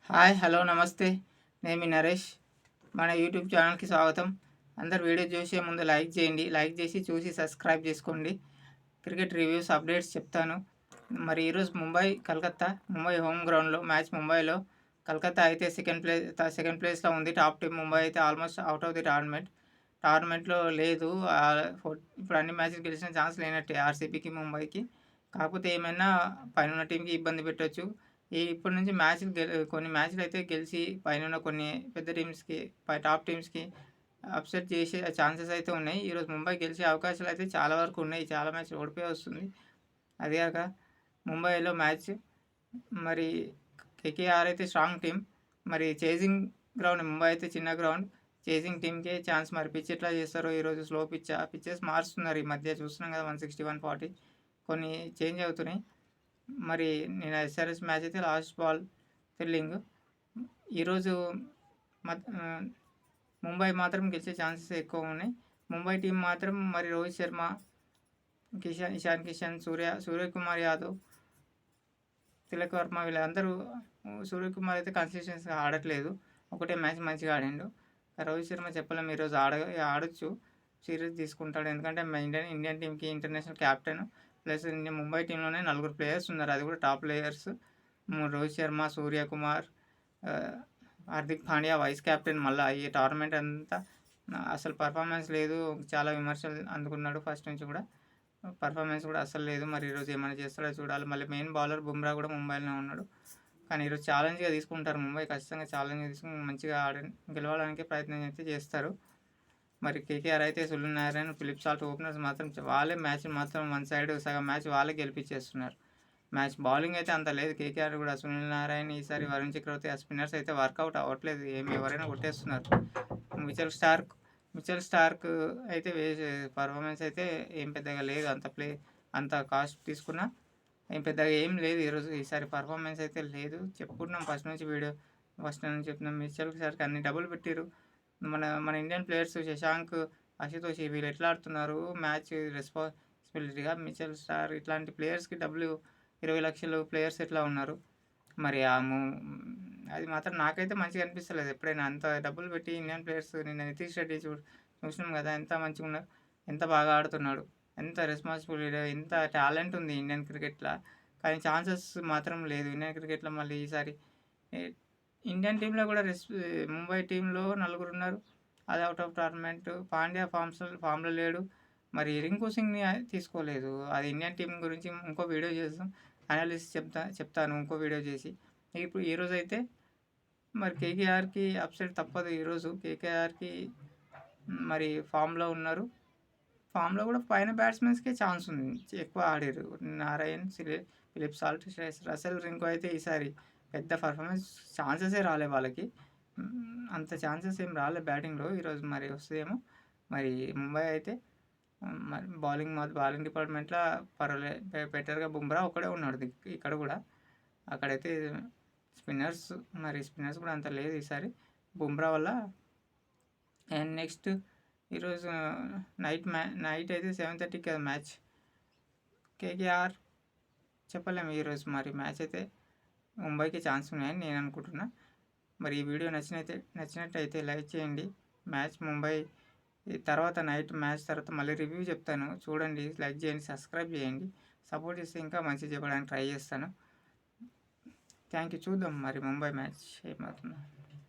Hi hello నమస్తే. నేను మీ నరేష్. మన యూట్యూబ్ ఛానల్‌కి స్వాగతం. అందరూ వీడియో చూసే ముందు లైక్ చేయండి. లైక్ చేసి చూసి సబ్స్క్రైబ్ చేసుకోండి. క్రికెట్ రివ్యూస్, అప్డేట్స్ చెప్తాను. మరి ఈరోజు కలకత్తా ముంబై హోమ్ గ్రౌండ్‌లో మ్యాచ్ ముంబైలో. కలకత్తా అయితే సెకండ్ ప్లేస్‌లో ఉంది. టాప్ టీమ్ ముంబై అయితే ఆల్మోస్ట్ అవుట్ ఆఫ్ ది టోర్నమెంట్‌లో లేదు. ఇప్పుడు అన్ని మ్యాచ్‌లు గెలిచిన ఛాన్స్ లేనట్టే ఆర్‌సీబీకి, ముంబైకి. కాకపోతే ఏమైనా పైనున్న టీమ్‌కి ఇబ్బంది పెట్టొచ్చు. ఇప్పటి నుంచి కొన్ని మ్యాచ్‌లు అయితే గెలిచి పైనున్న కొన్ని పెద్ద టీమ్స్‌కి, టాప్ టీమ్స్‌కి అప్సెట్ చేసే ఛాన్సెస్ అయితే ఉన్నాయి. ఈరోజు ముంబై గెలిచే అవకాశాలు అయితే చాలా వరకు ఉన్నాయి. చాలా మ్యాచ్‌లు ఓడిపోయి వస్తుంది. అదే కాక ముంబైలో మ్యాచ్ మరి కేకేఆర్ అయితే స్ట్రాంగ్ టీమ్. మరి చేజింగ్ గ్రౌండ్, ముంబై అయితే చిన్న గ్రౌండ్. చేజింగ్ టీమ్‌కే ఛాన్స్. మరి పిచ్ ఎట్లా చేస్తారో ఈరోజు. స్లో పిచ్చెస్ మారుస్తున్నారు ఈ మధ్య చూస్తున్నాం కదా. 160, 140 కొన్ని చేంజ్ అవుతున్నాయి. మరి నేను ఎస్ఆర్ఎస్ మ్యాచ్ అయితే లాస్ట్ బాల్ థ్రిల్లింగ్. ఈరోజు ముంబై మాత్రం గెలిచే ఛాన్సెస్ ఎక్కువ ఉన్నాయి. ముంబై టీం మాత్రం మరి రోహిత్ శర్మ, ఇషాన్ కిషన్, సూర్యకుమార్ యాదవ్, తిలక్ వర్మ వీళ్ళందరూ. సూర్యకుమార్ అయితే కన్సిస్టెన్సీగా ఆడట్లేదు. ఒకటే మ్యాచ్ మంచిగా ఆడిండు. రోహిత్ శర్మ చెప్పలేము, ఈరోజు ఆడొచ్చు, సీరియస్ తీసుకుంటాడు. ఎందుకంటే ఇండియన్ టీంకి ఇంటర్నేషనల్ క్యాప్టెన్. ప్లస్ ముంబై టీంలోనే 4 ప్లేయర్స్ ఉన్నారు, అది కూడా top players. Rohit Sharma, Suryakumar, Hardik Pandya vice captain. మళ్ళీ ఈ టోర్నమెంట్ అంతా అసలు పర్ఫార్మెన్స్ లేదు. చాలా విమర్శలు అందుకున్నాడు ఫస్ట్ నుంచి కూడా. పర్ఫార్మెన్స్ కూడా అసలు లేదు. మరి ఈరోజు ఏమైనా చేస్తాడో చూడాలి. మళ్ళీ మెయిన్ బౌలర్ బుమ్రా కూడా ముంబైలోనే ఉన్నాడు. కానీ ఈరోజు ఛాలెంజ్గా తీసుకుంటారు ముంబై. ఖచ్చితంగా ఛాలెంజ్గా తీసుకుని మంచిగా గెలవడానికి ప్రయత్నం అయితే చేస్తారు. మరి కేకేఆర్ అయితే సూర్యనారాయణ, ఫిలిప్ సాల్ట్ ఓపెనర్స్ మాత్రం వాళ్ళే మ్యాచ్ మాత్రం వన్ సైడ్ సగం మ్యాచ్ వాళ్ళే గెలిపించేస్తున్నారు. మ్యాచ్ బౌలింగ్ అయితే అంత లేదు. కేకేఆర్ కూడా సునీల్ నారాయణ, ఈసారి వరుణ్ చక్రవర్తి, ఆ స్పిన్నర్స్ అయితే వర్కౌట్ అవ్వట్లేదు. ఎవరైనా కొట్టేస్తున్నారు. మిచెల్ స్టార్క్ అయితే పర్ఫార్మెన్స్ అయితే ఏం పెద్దగా లేదు. అంత కాస్ట్ తీసుకున్నా ఏం పెద్దగా ఏం లేదు. ఈసారి పర్ఫార్మెన్స్ అయితే లేదు. చెప్పుకుంటున్నాం ఫస్ట్ నుంచి చెప్తున్నాం. మిచెల్ స్టార్క్ అన్ని డబ్బులు పెట్టారు. మన ఇండియన్ ప్లేయర్స్ శశాంక్, అశుతోష్ వీళ్ళు ఎట్లా ఆడుతున్నారు మ్యాచ్ రెస్పాన్సిబిలిటీగా. మిచెల్ స్టార్ ఇట్లాంటి ప్లేయర్స్కి డబ్బులు 20 లక్షలు ప్లేయర్స్ ఎట్లా ఉన్నారు. మరి అది మాత్రం నాకైతే మంచిగా అనిపిస్తలేదు. ఎప్పుడైనా అంత డబ్బులు పెట్టి ఇండియన్ ప్లేయర్స్, నిన్న నితీష్ రెడ్డి చూసినాం కదా, ఎంత మంచిగా ఉన్నారు, ఎంత బాగా ఆడుతున్నాడు, ఎంత రెస్పాన్సిబిలిటీ, ఎంత టాలెంట్ ఉంది ఇండియన్ క్రికెట్లో. కానీ ఛాన్సెస్ మాత్రం లేదు ఇండియన్ క్రికెట్లో. మళ్ళీ ఈసారి ఇండియన్ టీంలో కూడా ముంబై టీంలో 4 ఉన్నారు, అది అవుట్ ఆఫ్ టోర్నమెంట్. పాండ్యా ఫామ్లో లేడు. మరి రింకు సింగ్ని తీసుకోలేదు. అది ఇండియన్ టీం గురించి ఇంకో వీడియో చేస్తాం, అనాలిసిస్ చెప్తాను ఇంకో వీడియో చేసి. ఇప్పుడు ఈరోజు అయితే మరి కేకేఆర్కి అప్సెట్ తప్పదు. ఈరోజు కేకేఆర్కి మరి ఫామ్లో ఉన్నారు. ఫామ్లో కూడా పైన బ్యాట్స్మెన్స్కే ఛాన్స్ ఉంది, ఎక్కువ ఆడారు. Narine, Phil Salt, Russell, Rinku అయితే ఈసారి పెద్ద పర్ఫార్మెన్స్ ఛాన్సెసే రాలే వాళ్ళకి. అంత ఛాన్సెస్ ఏం రాలే బ్యాటింగ్లో. ఈరోజు మరి వస్తుందేమో. మరి ముంబై అయితే మరి బౌలింగ్ డిపార్ట్మెంట్లో పర్వాలేదు, బెటర్గా బుమ్రా ఒకడే ఉన్నాడు ఇక్కడ కూడా. అక్కడైతే స్పిన్నర్స్ కూడా అంత లేదు ఈసారి బుమ్రా వల్ల. అండ్ నెక్స్ట్ ఈరోజు నైట్ అయితే 7:30కి కదా మ్యాచ్. కేకేఆర్ చెప్పలేము ఈరోజు. మరి మ్యాచ్ అయితే ముంబైకి ఛాన్స్ ఉన్నాయని నేను అనుకుంటున్నా. మరి ఈ వీడియో నచ్చినట్టయితే లైక్ చేయండి. మ్యాచ్ ముంబై తర్వాత నైట్ మ్యాచ్ తర్వాత మళ్ళీ రివ్యూ చెప్తాను, చూడండి, లైక్ చేయండి, సబ్స్క్రైబ్ చేయండి. సపోర్ట్ చేస్తే ఇంకా మంచిగా చెప్పడానికి ట్రై చేస్తాను. Thank you. చూద్దాం మరి ముంబై మ్యాచ్ ఏమవుతుందో.